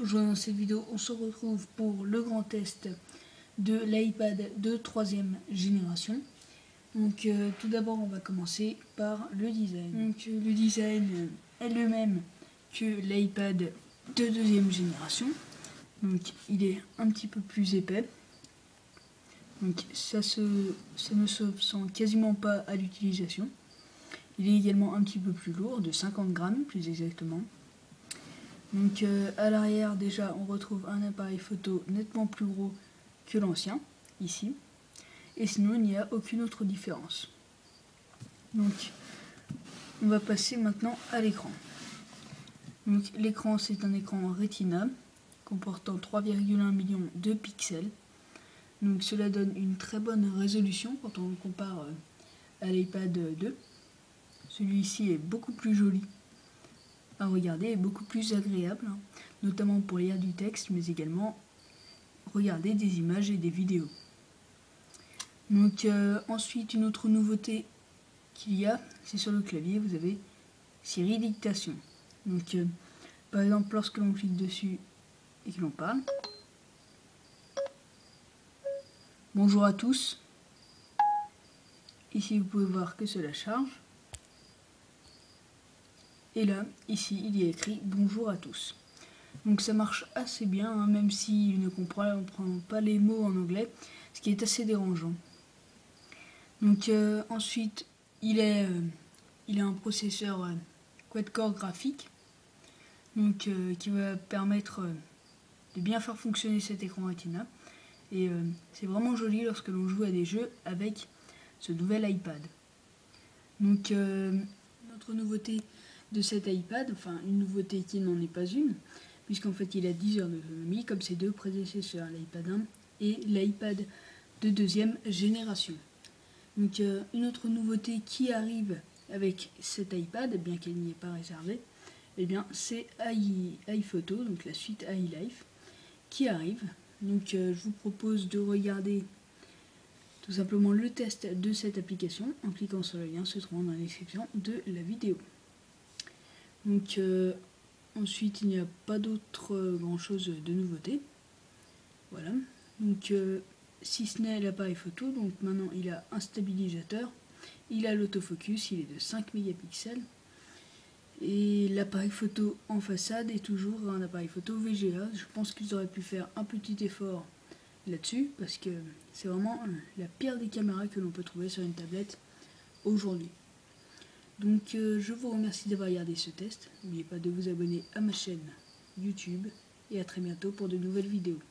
Aujourd'hui dans cette vidéo, on se retrouve pour le grand test de l'iPad de 3e génération. Donc tout d'abord on va commencer par le design. Donc le design est le même que l'iPad de 2e génération. Donc il est un petit peu plus épais. Donc ça ne se sent quasiment pas à l'utilisation. Il est également un petit peu plus lourd, de 50 grammes plus exactement. Donc à l'arrière déjà on retrouve un appareil photo nettement plus gros que l'ancien, ici. Et sinon il n'y a aucune autre différence. Donc on va passer maintenant à l'écran. Donc l'écran c'est un écran Retina comportant 3,1 millions de pixels. Donc cela donne une très bonne résolution quand on le compare à l'iPad 2. Celui-ci est beaucoup plus joli à regarder et beaucoup plus agréable, notamment pour lire du texte, mais également regarder des images et des vidéos. Donc ensuite, une autre nouveauté qu'il y a, c'est sur le clavier, vous avez Siri Dictation. Donc par exemple, lorsque l'on clique dessus et que l'on parle, bonjour à tous. Ici, vous pouvez voir que cela charge. Et là, ici, il y a écrit bonjour à tous. Donc ça marche assez bien, même s'il ne comprend pas les mots en anglais, ce qui est assez dérangeant. Donc ensuite, il a un processeur quad-core graphique, donc qui va permettre de bien faire fonctionner cet écran Retina. Et c'est vraiment joli lorsque l'on joue à des jeux avec ce nouvel iPad. Donc notre nouveauté de cet iPad, enfin une nouveauté qui n'en est pas une, puisqu'en fait il a 10 heures d'autonomie comme ses deux prédécesseurs, l'iPad 1 et l'iPad de 2e génération. Donc une autre nouveauté qui arrive avec cet iPad, bien qu'elle n'y est pas réservée, eh bien c'est iPhoto, donc la suite iLife, qui arrive. Donc je vous propose de regarder tout simplement le test de cette application en cliquant sur le lien se trouvant dans la description de la vidéo. Donc ensuite il n'y a pas d'autre grand chose de nouveauté. Voilà. Donc si ce n'est l'appareil photo, donc maintenant il a un stabilisateur, il a l'autofocus, il est de 5 mégapixels. Et l'appareil photo en façade est toujours un appareil photo VGA. Je pense qu'ils auraient pu faire un petit effort là-dessus, parce que c'est vraiment la pire des caméras que l'on peut trouver sur une tablette aujourd'hui. Donc je vous remercie d'avoir regardé ce test. N'oubliez pas de vous abonner à ma chaîne YouTube et à très bientôt pour de nouvelles vidéos.